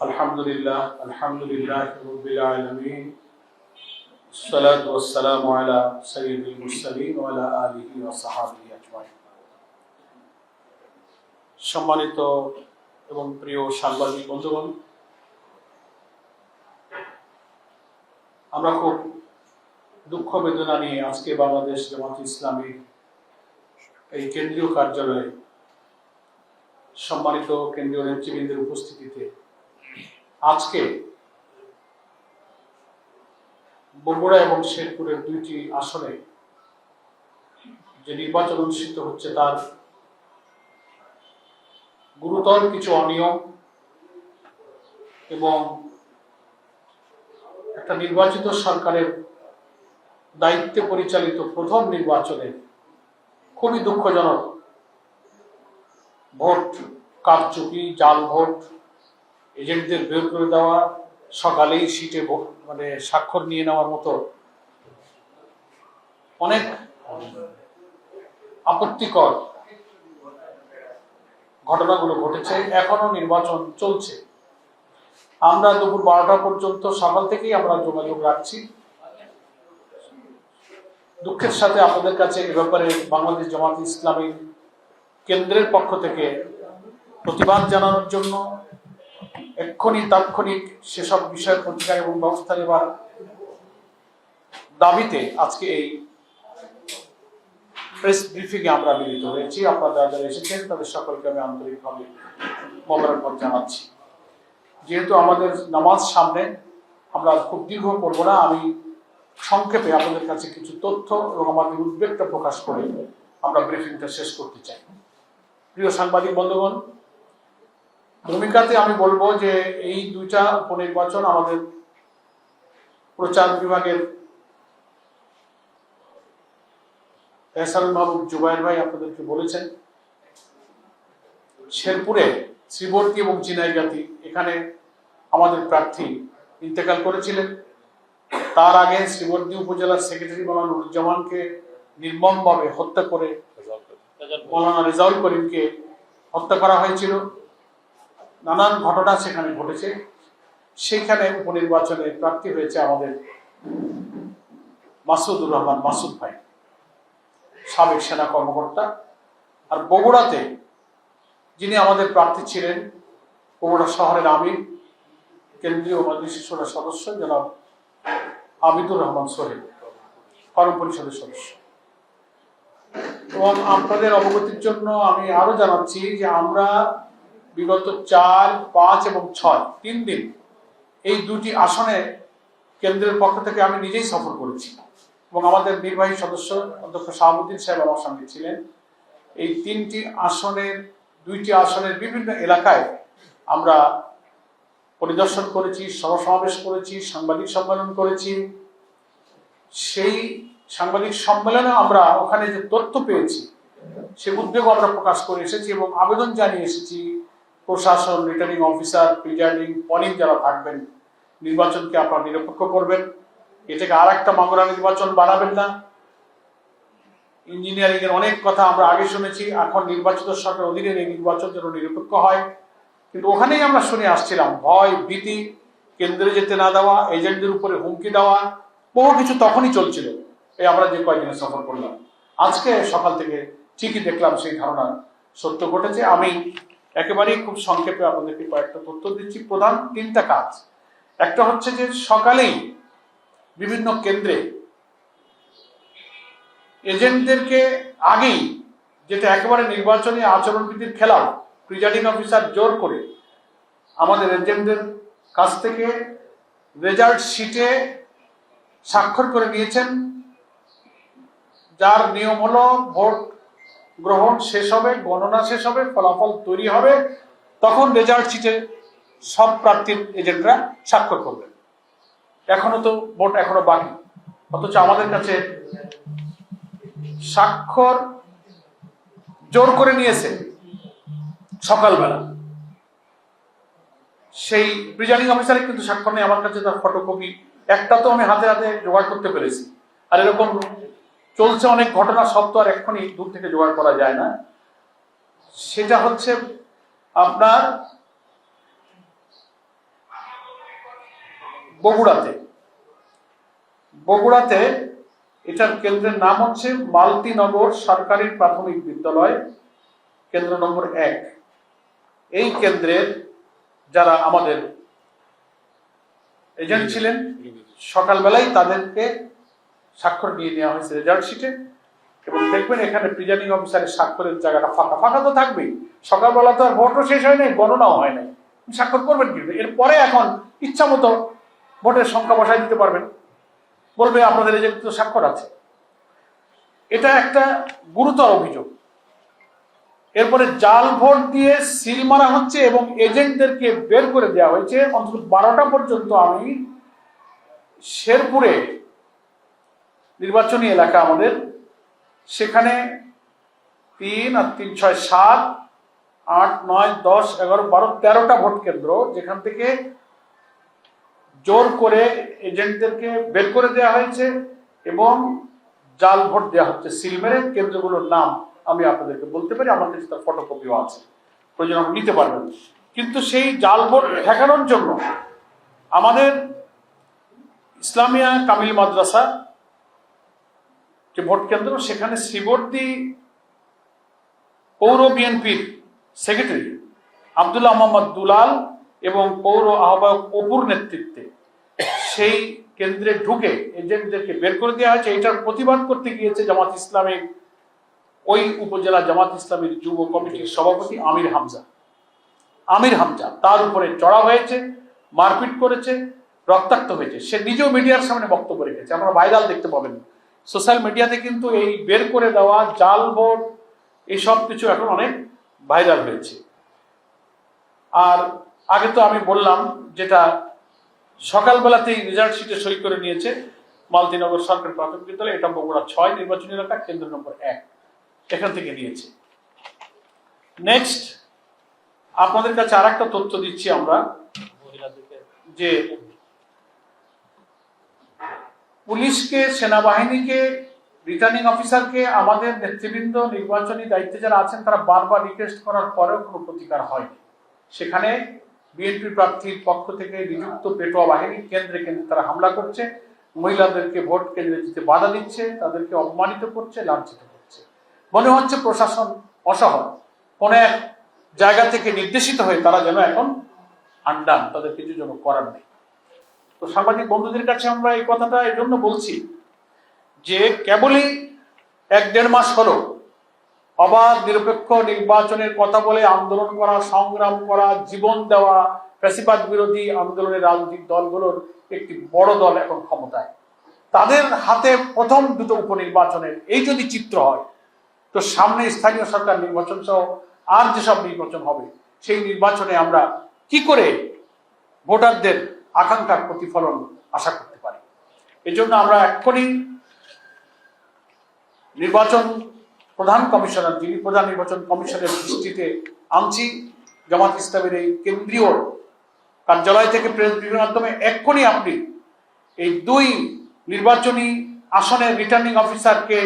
আলহামদুলিল্লাহ রাব্বিল আলামিন সালাতু ওয়াসসালামু আলা সাইয়্যিদিল মুরসালিন ওয়া আলা আলিহি ওয়া সাহবিহি আজমাইন। সম্মানিত এবং প্রিয় সাংবাদিক বন্ধুগণ, আমরা খুব দুঃখ বেদনা নিয়ে আজকে বাংলাদেশ জামাত ইসলামীর এই কেন্দ্রীয় কার্যালয়ে সম্মানিত কেন্দ্রীয় নেতৃবৃন্দের উপস্থিতিতে আজকে বগুড়া এবং শেরপুরের দুইটি আসনে যে নির্বাচন অনুষ্ঠিত হচ্ছে তার গুরুতর কিছু অনিয়ম এবং একটা নির্বাচিত সরকারের দায়িত্বে পরিচালিত প্রথম নির্বাচনে খুবই দুঃখজনক ভোট কারচুপি, জাল ভোট, এজেন্টদের বের করে দেওয়া, সকালেই সিটে স্বাক্ষর নিয়ে নেওয়ার মতো অনেক আপত্তিকর ঘটনাগুলো ঘটেছে। এখনো নির্বাচন চলছে। আমরা দুপুর 12টা পর্যন্ত সকাল থেকেই আমরা যোগাযোগ রাখছি। দুঃখের সাথে আপনাদের কাছে এ ব্যাপারে বাংলাদেশ জামাত ইসলামী কেন্দ্রের পক্ষ থেকে প্রতিবাদ জানানোর জন্য এক্ষুনি তাৎক্ষণিক সেসব বিষয়ের প্রতিকার এবং ব্যবস্থা নেবার দাবিতে আজকে এই প্রেস ব্রিফিংয়ে আমরা মিলিত হয়েছি। আপনারা যারা এসেছেন তাদের সকলকে আমি আন্তরিকভাবে মোবারকবাদ জানাচ্ছি। যেহেতু আমাদের নামাজ সামনে, আমরা খুব দীর্ঘ করবো না। আমি সংক্ষেপে আপনাদের কাছে কিছু তথ্য এবং আমাদের উদ্বেগটা প্রকাশ করে আমরা ব্রিফিংটা শেষ করতে চাই। প্রিয় সাংবাদিক বন্ধুগণ, ভূমিকাতে আমি বলবো যে এই দুইটা উপনির্বাচন আমাদের প্রচার বিভাগের এহসানুল মাহবুব জুবায়ের ভাই আপনাদেরকে বলেছেন, শেরপুরে শ্রীবর্তী এবং চিনাইগাতি এখানে আমাদের প্রার্থী ইন্তেকাল করেছিলেন। তার আগে শ্রীবর্তী উপজেলার সেক্রেটারি মাওলানা নুরুজ্জামানকে নির্মমভাবে হত্যা করে মাওলানা রেজাউল করিমকে হত্যা করা হয়েছিল। নানান ঘটনা সেখানে ঘটেছে। সেখানে উপনির্বাচনে প্রার্থী হয়েছে আমাদের মাসুদুর রহমান মাসুদ ভাই, সাবেক সেনা কর্মকর্তা। আর বগুড়াতে যিনি আমাদের প্রার্থী ছিলেন, বগুড়া শহরের আমির, কেন্দ্রীয় মজলিস শূরা সদস্য জনাব আবিদুর রহমান সোহেল, ফরম পরিষদের সদস্য। এবং আপনাদের অবগতির জন্য আমি আরো জানাচ্ছি যে আমরা বিগত 4, 5 এবং 6 3 দিন এই দুটি আসনে কেন্দ্রের পক্ষ থেকে আমি নিজেই সফর করেছি এবং আমাদের নির্বাহী সদস্য অধ্যক্ষ শাহাবুদ্দিন সাহেব আমার সঙ্গে ছিলেন। এই দুইটি আসনের বিভিন্ন এলাকায় আমরা পরিদর্শন করেছি, সমাবেশ করেছি, সাংবাদিক সম্মেলন করেছি। সেই সাংবাদিক সম্মেলনে আমরা ওখানে যে তথ্য পেয়েছি সে উদ্বেগ আমরা প্রকাশ করে এসেছি এবং আবেদন জানিয়ে এসেছি প্রশাসন, রিটার্নিং অফিসার, প্রিজাইডিং, পলিং যারা থাকবেন, নির্বাচনকে আপনারা নিরপেক্ষ করবেন। এটাকে আর একটা মাগুরা নির্বাচন বানাবেন না। ইঞ্জিনিয়ারিং এর অনেক কথা আমরা আগে শুনেছি, এখন নির্বাচিত সরকার অধীনের এই নির্বাচন যেন নিরপেক্ষ হয়। কিন্তু ওখানেই আমরা শুনে আসছিলাম ভয়, ভীতি, কেন্দ্রে যেতে না দেওয়া, এজেন্টদের উপরে হুমকি দেওয়া, বহু কিছু তখনই চলছিল। এই আমরা যে কয়েকদিনে সফর করলাম, আজকে সকাল থেকে ঠিকই দেখলাম সেই ধারণা সত্য ঘটেছে। আমি একেবারেই খুব সংক্ষেপে আপনাদেরকে কয়েকটা তথ্য দিচ্ছি। প্রধান 3টা কাজ। একটা হচ্ছে যে সকালেই বিভিন্ন কেন্দ্রে এজেন্টদেরকে আগেই, যেটা একেবারে নির্বাচনী আচরণবিধির খেলাফ, প্রিজাইডিং অফিসার জোর করে আমাদের এজেন্টদের কাছ থেকে রেজাল্ট শিটে স্বাক্ষর করে নিয়েছেন, যার নিয়ম হলো ভোট গ্রহণ শেষ হবে, গণনা শেষ হবে, ফলাফল তৈরি হবে, তখন রেজাল্ট শিটে সব প্রার্থীর এজেন্টরা স্বাক্ষর করবেন। এখনো তো ভোট এখনো বাকি, অথচ আমাদের কাছে স্বাক্ষর জোর করে নিয়েছে সকালবেলা। সেই প্রিজাইডিং অফিসারের কিন্তু স্বাক্ষর নেই আমার কাছে, তার ফটোকপি একটা তো আমি হাতে হাতে জোগাড় করতে পেরেছি। আর এরকম চলছে অনেক ঘটনা, সব তো আর এক্ষুনি দূর থেকে জোগাড় করা যায় না। সেটা হচ্ছে আপনার বগুড়াতে বগুড়াতে এটার কেন্দ্রের নাম হচ্ছে মালতীনগর সরকারি প্রাথমিক বিদ্যালয়, কেন্দ্র নম্বর 1। এই কেন্দ্রের যারা আমাদের এজেন্ট ছিলেন, সকালবেলায় তাদেরকে স্বাক্ষর নিয়ে নেওয়া হয়েছে রেজাল্ট শিটে। এবং দেখবেন এখানে প্রিজাইডিং অফিসারের স্বাক্ষরের জায়গাটা ফাঁকা ফাঁকা তো থাকবেই। সকালবেলা তো আর ভোটও শেষ হয় নাই, গণনাও হয় নাই, স্বাক্ষর করবেন কিন্তু এরপরে এখন ইচ্ছা মতো ভোটের সংখ্যা বসায় দিতে পারবেন, বলবে আপনাদের এজেন্ট তো স্বাক্ষর আছে। এটা একটা গুরুতর অভিযোগ। এরপরে জাল ভোট দিয়ে সিল মারা হচ্ছে এবং এজেন্টদেরকে বের করে দেওয়া হয়েছে। অন্তত 12টা পর্যন্ত আমি শেরপুরে নির্বাচনী এলাকা আমাদের, সেখানে 3 আর 3 6 7 8 9 10 11 12 13টা ভোট কেন্দ্র, যেখান থেকে জোর করে এজেন্টদেরকে বের করে দেওয়া হয়েছে এবং জাল ভোট দেওয়া হচ্ছে সিল মেরে। কেন্দ্রগুলোর নাম আমি আপনাদেরকে বলতে পারি, আমার কাছে তার ফটোকপিও আছে, প্রয়োজন আপনি নিতে পারবেন। কিন্তু সেই জাল ভোট ঠেকানোর জন্য আমাদের ইসলামিয়া কামিল মাদ্রাসা যে ভোট কেন্দ্র, সেখানে শ্রীবর্দী পৌর বিএনপির সেক্রেটারি আব্দুল্লাহ মোহাম্মদ দুলাল এবং পৌর আহ্বায়ক অপুর নেতৃত্বে সেই কেন্দ্রে ঢুকে এজেন্টদেরকে বের করে দেওয়া হয়েছে। এটার প্রতিবাদ করতে গিয়েছে জামাত ইসলামের ওই উপজেলা জামাত ইসলামের যুব কমিটির সভাপতি আমির হামজা। তার উপরে চড়া হয়েছে, মারপিট করেছে, রক্তাক্ত হয়েছে। সে নিজেও মিডিয়ার সামনে বক্তব্য রেখেছে, আপনারা ভাইরাল দেখতে পাবেন সোশ্যাল মিডিয়াতে। কিন্তু এই বের করে দেওয়া জাল ভোট এইসব কিছু এখন অনেক ভাইরাল হয়েছে। আর আগে তো আমি বললাম যেটা সকালবেলাতেই রেজাল্ট শিটে সই করে নিয়েছে মালতীনগর সরকারি প্রাথমিক বিদ্যালয়, এটা বগুড়া 6 নির্বাচনী এলাকা, কেন্দ্র নম্বর 1, এখান থেকে নিয়েছে। নেক্সট আপনাদের কাছে আর একটা তথ্য দিচ্ছি আমরা, যে পুলিশকে, সেনাবাহিনীকে, রিটার্নিং অফিসারকে আমাদের নেতৃবৃন্দ নির্বাচনী দায়িত্বে যারা আছেন তারা বারবার রিকোয়েস্ট করার পরেও কোনো প্রতিকার হয়নি। সেখানে বিএনপি প্রার্থীর পক্ষ থেকে নিযুক্ত পেটোয়া বাহিনী কেন্দ্রে কেন্দ্রে তারা হামলা করছে, মহিলাদেরকে ভোট কেন্দ্রে যেতে বাধা দিচ্ছে, তাদেরকে অপমানিত করছে, লাঞ্ছিত করছে। মনে হচ্ছে প্রশাসন অসহায়, কোন এক জায়গা থেকে নির্দেশিত হয়ে তারা যেন এখন আন্ডান, তাদের কিছু যেন করার নেই। তো সাংবাদিক বন্ধুদের কাছে আমরা এই কথাটা এই জন্য বলছি যে কেবলই 1-1.5 মাস হলো অবাধ নিরপেক্ষ নির্বাচনের কথা বলে আন্দোলন করা, সংগ্রাম করা, জীবন দেওয়া ফ্যাসিবাদ বিরোধী আন্দোলনের রাজনৈতিক দলগুলোর একটি বড় দল এখন ক্ষমতায়। তাদের হাতে প্রথম 2টো উপনির্বাচনের এই যদি চিত্র হয়, তো সামনে স্থানীয় সরকার নির্বাচন সহ আর যেসব নির্বাচন হবে, সেই নির্বাচনে আমরা কি করে ভোটারদের আকাঙ্ক্ষার প্রতিফলন আশা করতে পারি। এই জন্য আমরা এক্ষুনি নির্বাচন প্রধান কমিশনার, যিনি প্রধান নির্বাচন কমিশনের দৃষ্টিতে আনছি, জামাত ইসলামের এই কেন্দ্রীয় কার্যালয় থেকে প্রেস ব্রিফিংয়ের মাধ্যমে এক্ষুনি আপনি এই 2 নির্বাচনী আসনের রিটার্নিং অফিসারকে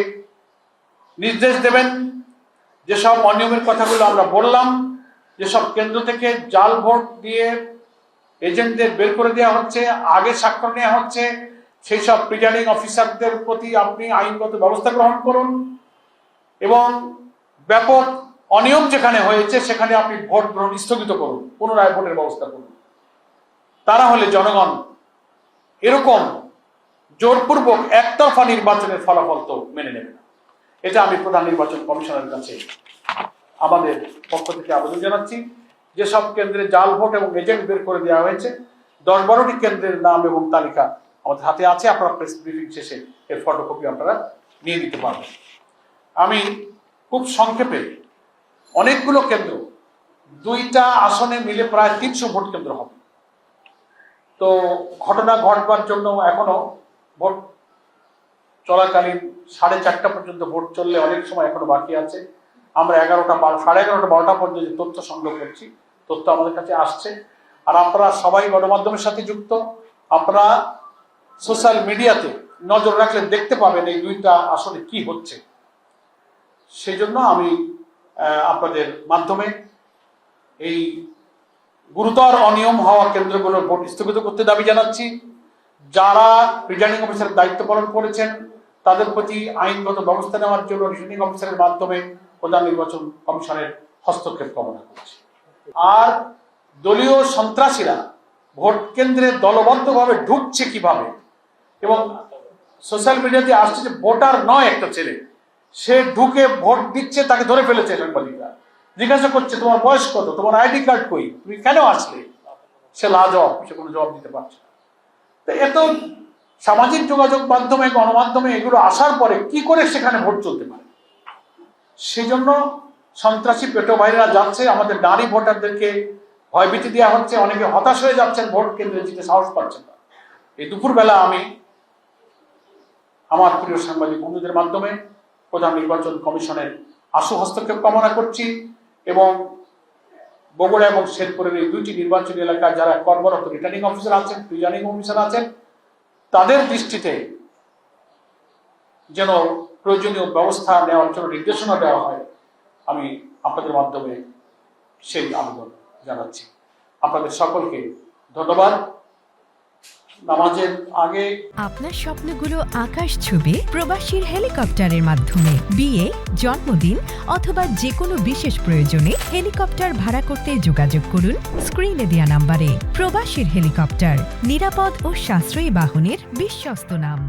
নির্দেশ দেবেন, যেসব অনিয়মের কথাগুলো আমরা বললাম, যেসব কেন্দ্র থেকে জাল ভোট দিয়ে এজেন্টদের বের করে দেওয়া হচ্ছে, আগে স্বাক্ষর নেওয়া হচ্ছে, সেই সব প্রিজাইডিং অফিসারদের প্রতি আপনি আইনগত ব্যবস্থা গ্রহণ করুন এবং ব্যাপক অনিয়ম যেখানে হয়েছে সেখানে আপনি ভোট গ্রহণ স্থগিত করুন, পুনরায় ভোটের ব্যবস্থা করুন। তারা হলে জনগণ এরকম জোরপূর্বক একতরফা নির্বাচনের ফলাফল তো মেনে নেবে না। এটা আমি প্রধান নির্বাচন কমিশনের কাছে আমাদের পক্ষ থেকে আবেদন জানাচ্ছি। যেসব কেন্দ্রে জাল ভোট এবং এজেন্ট বের করে দেওয়া হয়েছে, 10-12টি কেন্দ্রের নাম এবং তালিকা আমাদের হাতে আছে, আপনারা প্রেস ব্রিফিং শেষে এর ফটোকপি আপনারা নিয়ে নিতে পারবেন। আমি খুব সংক্ষেপে, অনেকগুলো কেন্দ্র, 2টা আসনে মিলে প্রায় 300 ভোট কেন্দ্র হবে। তো ঘটনা ঘটবার জন্য এখনো ভোট চলাকালীন 4:30টা পর্যন্ত ভোট চললে অনেক সময় এখনো বাকি আছে। আমরা 11টা 12টা পর্যন্ত তথ্য সংগ্রহ করছি, তথ্য আমাদের কাছে আসছে। আর আপনারা সবাই গণমাধ্যমের সাথে যুক্ত, আপনারা সোশ্যাল মিডিয়াতে নজর রাখলে দেখতে পাবেন এই 2টা আসলে কি হচ্ছে। সেই জন্য আমি আপনাদের মাধ্যমে এই গুরুতর অনিয়ম হওয়া কেন্দ্রগুলোর ভোট স্থগিত করতে দাবি জানাচ্ছি যারা রিটার্নিং অফিসারের দায়িত্ব পালন করেছেন তাদের প্রতি আইনগত ব্যবস্থা নেওয়ার জন্য রিটার্নিং অফিসারের মাধ্যমে প্রধান নির্বাচন কমিশনের হস্তক্ষেপ কামনা করছে। আর দলীয় সন্ত্রাসীরা ভোট কেন্দ্রে দলবদ্ধভাবে ঢুকছে কিভাবে, এবং সোশ্যাল মিডিয়াতে আসছে যে ভোটার নয় একটা ছেলে, সে ঢুকে ভোট দিচ্ছে, তাকে ধরে ফেলেছে সাংবাদিকরা, জিজ্ঞাসা করছে তোমার বয়স কত, তোমার আইডি কার্ড কই, তুমি কেন আসলে, সে লাজবাব, সে কোনো জবাব দিতে পারছে না। তো এত সামাজিক যোগাযোগ মাধ্যমে, গণমাধ্যমে এগুলো আসার পরে কি করে সেখানে ভোট চলতে পারে? সেজন্য সন্ত্রাসী পেটো ভাইরা যাচ্ছে, আমাদের নারী ভোটারদেরকে ভয়ভীতি দেওয়া হচ্ছে, অনেকে হতাশ হয়ে যাচ্ছেন, ভোট কেন্দ্রে যেতে সাহস পাচ্ছেন না। এই দুপুরবেলা আমি আমার প্রিয় সাংবাদিক বন্ধুদের মাধ্যমে প্রধান নির্বাচন কমিশনের আশু হস্তক্ষেপ কামনা করছি, এবং বগুড়া এবং শেরপুরের এই দুইটি নির্বাচনী এলাকায় যারা কর্মরত রিটার্নিং অফিসার আছেন, প্রিজাইডিং অফিসার আছেন, তাদের দৃষ্টিতে যেন প্রয়োজনীয় ব্যবস্থা নেওয়ার জন্য নির্দেশনা দেওয়া হয়, আমি আপনাদের মাধ্যমে সেই আবেদন জানাচ্ছি। আপনাদের সকলকে ধন্যবাদ। নামাজের আগে আপনার স্বপ্নগুলো আকাশ ছুবে প্রবাসীর হেলিকপ্টারের মাধ্যমে। বিয়ে, জন্মদিন অথবা যে কোনো বিশেষ প্রয়োজনে হেলিকপ্টার ভাড়া করতে যোগাযোগ করুন স্ক্রিনে দেয়া নাম্বারে। প্রবাসীর হেলিকপ্টার, নিরাপদ ও সাশ্রয়ী বাহনের বিশ্বস্ত নাম।